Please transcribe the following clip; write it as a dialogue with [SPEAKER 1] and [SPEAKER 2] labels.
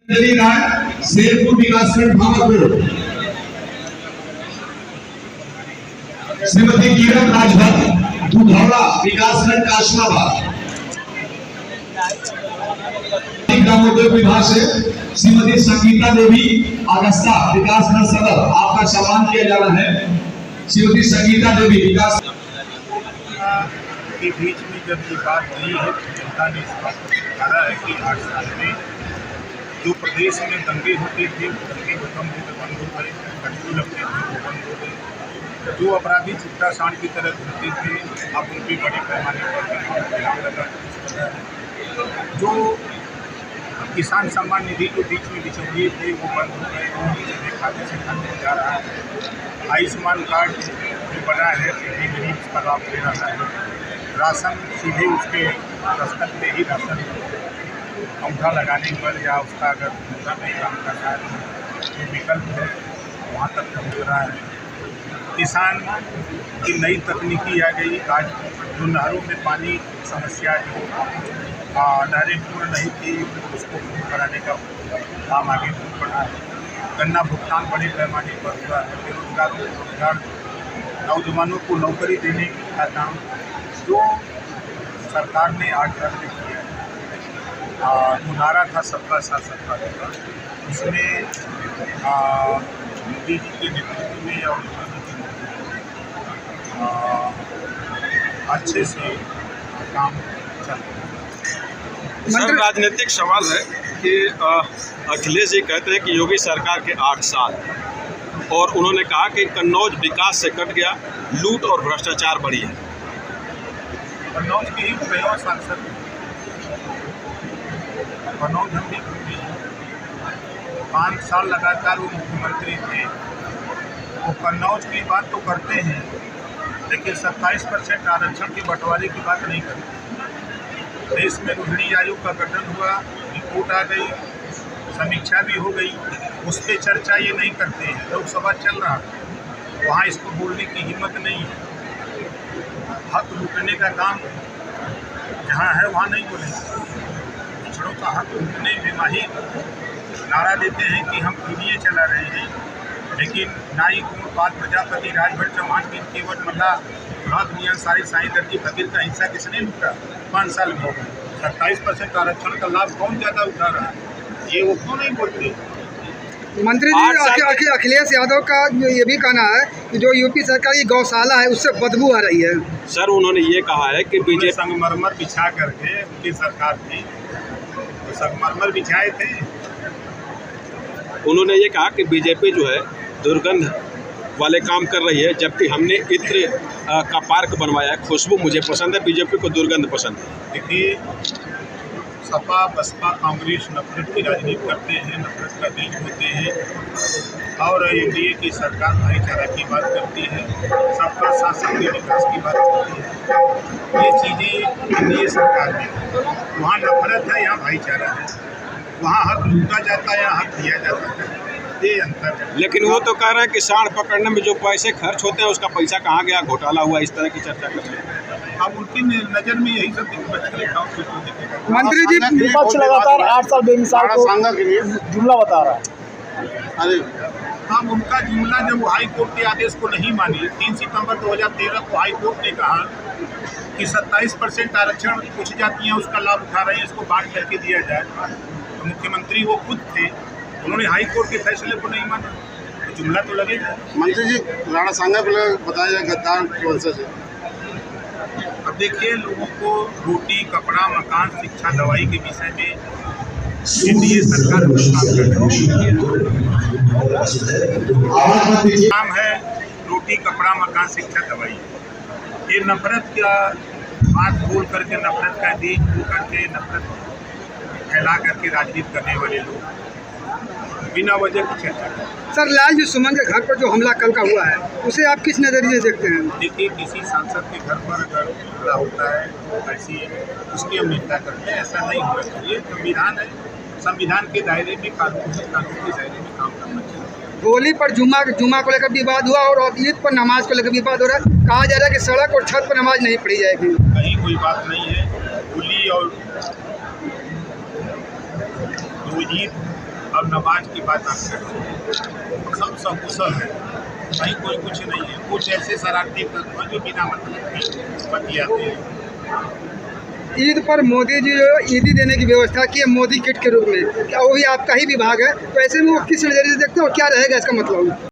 [SPEAKER 1] शेरपुर विकासखंड भागलपुर श्रीमती किरण राजभर दुधौड़ा विकासखंड काशनाबाद ग्रामोद्योग विभाग से श्रीमती संगीता देवी अगस्ता विकासखंड सदर आपका सम्मान किया जा रहा है। श्रीमती संगीता देवी विकास
[SPEAKER 2] के बीच में जब ये बात नहीं है, जनता ने इस बात को स्वीकारा है कि 8 साल में जो प्रदेश में दंगे होते थे वो दंगे खत्म हो गए, बंद हो गए, कर्फ्यू लगते थे वो बंद हो गए, जो अपराधी छुट्टा सांड की तरह घूमते थे अब उन पर बड़े पैमाने पर इनाम लगा, जो किसान सम्मान निधि जो बीच में बिछड़िए थे वो बंद हो गए, उनके खाते से खत्म हो जा रहा है। आयुष्मान कार्ड जो बना है सीधे गरीब उसका लाभ ले रहा है, राशन सीधे उसके दस्तक पे ही राशन अंगूठा लगाने पर या उसका अगर अंगूठा नहीं काम कर रहा है जो विकल्प है वहाँ तक पहुँच रहा है। किसान की नई तकनीकी आ गई, आज जो नहरों में पानी समस्या जो नहरें पूर्ण नहीं थी उसको पूर्ण कराने का काम आगे बढ़ा है। गन्ना भुगतान बड़े पैमाने पर हुआ है, बेरोजगारों को रोजगार, नौजवानों को नौकरी देने का काम जो सरकार ने 8 साल में किया है। जो नारा था सबका साथ सबका विकास, उसमें मोदी जी के नेतृत्व में और अच्छे से काम चल रहा है।
[SPEAKER 3] सर, राजनीतिक सवाल है कि अखिलेश जी कहते हैं कि योगी सरकार के 8 साल, और उन्होंने कहा कि कन्नौज विकास से कट गया, लूट और भ्रष्टाचार बढ़ी है।
[SPEAKER 2] कन्नौज के ही प्रयोग सांसद कन्नौज हम भी 5 साल लगातार वो मुख्यमंत्री थे, वो कन्नौज की बात तो करते हैं लेकिन 27% आरक्षण के बंटवारे की बात नहीं करते। देश में रोहिणी आयोग का गठन हुआ, रिपोर्ट आ गई, समीक्षा भी हो गई, उस पर चर्चा ये नहीं करते हैं। लोकसभा चल रहा है, वहाँ इसको बोलने की हिम्मत नहीं है। हक लूटने का काम जहाँ है वहाँ नहीं बोलेंगे। पिछड़ों का हक लूटने में माहिर नारा देते हैं कि हम पीडीए चला रहे हैं, लेकिन नाई कुंवर प्रजापति राजभर चौहान की केवट मल्ला रात मियाँ सारी साई दर्जी फकीर का हिस्सा किसने लूटा? 5 साल में 27% आरक्षण का लाभ कौन ज़्यादा उठा रहा है? ये वो क्यों नहीं बोलते?
[SPEAKER 4] मंत्री जी, अखिलेश यादव का ये भी कहना है कि जो यूपी सरकार की गौशाला है उससे बदबू आ रही है।
[SPEAKER 3] सर, उन्होंने ये कहा है कि बीजेपी
[SPEAKER 2] संगमरमर बिछा करके उनकी सरकार थी तो संगमरमर बिछाए थे।
[SPEAKER 3] उन्होंने ये कहा कि बीजेपी जो है दुर्गंध वाले काम कर रही है, जबकि हमने इत्र का पार्क बनवाया है। खुशबू मुझे पसंद है, बीजेपी को दुर्गंध पसंद है।
[SPEAKER 2] देखिए, सपा बसपा कांग्रेस नफरत की राजनीति करते हैं, नफरत का बीज होते हैं, और एनडीए की सरकार भाईचारा की बात करती है, सबका साथ सबके विकास की बात करती है। ये चीज़ें एनडीए सरकार में, वहाँ नफरत है, यहाँ भाईचारा है, वहाँ हक लूटा जाता है, यहाँ हक दिया जाता है, ये अंतर है।
[SPEAKER 3] लेकिन वो तो कह रहे हैं कि सांड पकड़ने में जो पैसे खर्च होते हैं उसका पैसा कहाँ गया, घोटाला हुआ, इस तरह की चर्चा कर रहे हैं।
[SPEAKER 2] अब उनकी नज़र में यही सब
[SPEAKER 4] मंत्री जी,
[SPEAKER 5] विपक्ष लगातार 8 साल बेमिसाल को जुमला बता रहा है।
[SPEAKER 2] अरे हम उनका जुमला जब हाई कोर्ट के आदेश को नहीं मानी, 3 सितंबर 2013 को हाई कोर्ट ने कहा कि 27% आरक्षण कुछ जातियाँ उसका लाभ उठा रही हैं, इसको बांट करके दिया जाए, तो मुख्यमंत्री वो खुद थे, उन्होंने हाई कोर्ट के फैसले को नहीं माना, तो जुमला तो लगेगा।
[SPEAKER 5] मंत्री जी, राणा सांगा को बताया जाए गद्दार की वंशज है।
[SPEAKER 2] अब देखिए, लोगों को रोटी, कपड़ा, मकान, शिक्षा, दवाई के विषय में एनडीए सरकार काम है, रोटी, कपड़ा, मकान, शिक्षा, दवाई। ये नफरत का बात बोल करके, नफरत का बीज बोल करके, नफरत फैला करके राजनीति करने वाले लोग बिना वजह की चर्चा करते हैं।
[SPEAKER 4] सर, लालजी सुमन के घर पर जो हमला कल का हुआ है उसे आप किस नज़रिए से देखते हैं?
[SPEAKER 2] देखिए, किसी सांसद के घर पर अगर हमला होता है ऐसी उसकी हम निंदा करते हैं, ऐसा नहीं होना चाहिए। संविधान है, संविधान के दायरे में, कानून है, कानून के दायरे में काम करना चाहिए।
[SPEAKER 4] होली पर जुमा को लेकर विवाद हुआ और ईद पर नमाज को लेकर विवाद हो रहा है। कहा जा रहा है कि सड़क और छत पर नमाज नहीं पढ़ी जाएगी।
[SPEAKER 2] कहीं कोई बात नहीं है। होली और जो ईद और नमाज की बात आप करते हैं, सब सकुशल है, कहीं कोई कुछ नहीं है। कुछ ऐसे शरारती तत्व हैं जो बिना मतलब की बतियाते हैं।
[SPEAKER 4] ईद पर मोदी जी जो ईदी देने की व्यवस्था की है मोदी किट के रूप में, क्या वो भी आपका ही विभाग है, तो ऐसे में वो किस नज़रिए से देखते हैं और क्या रहेगा इसका मतलब?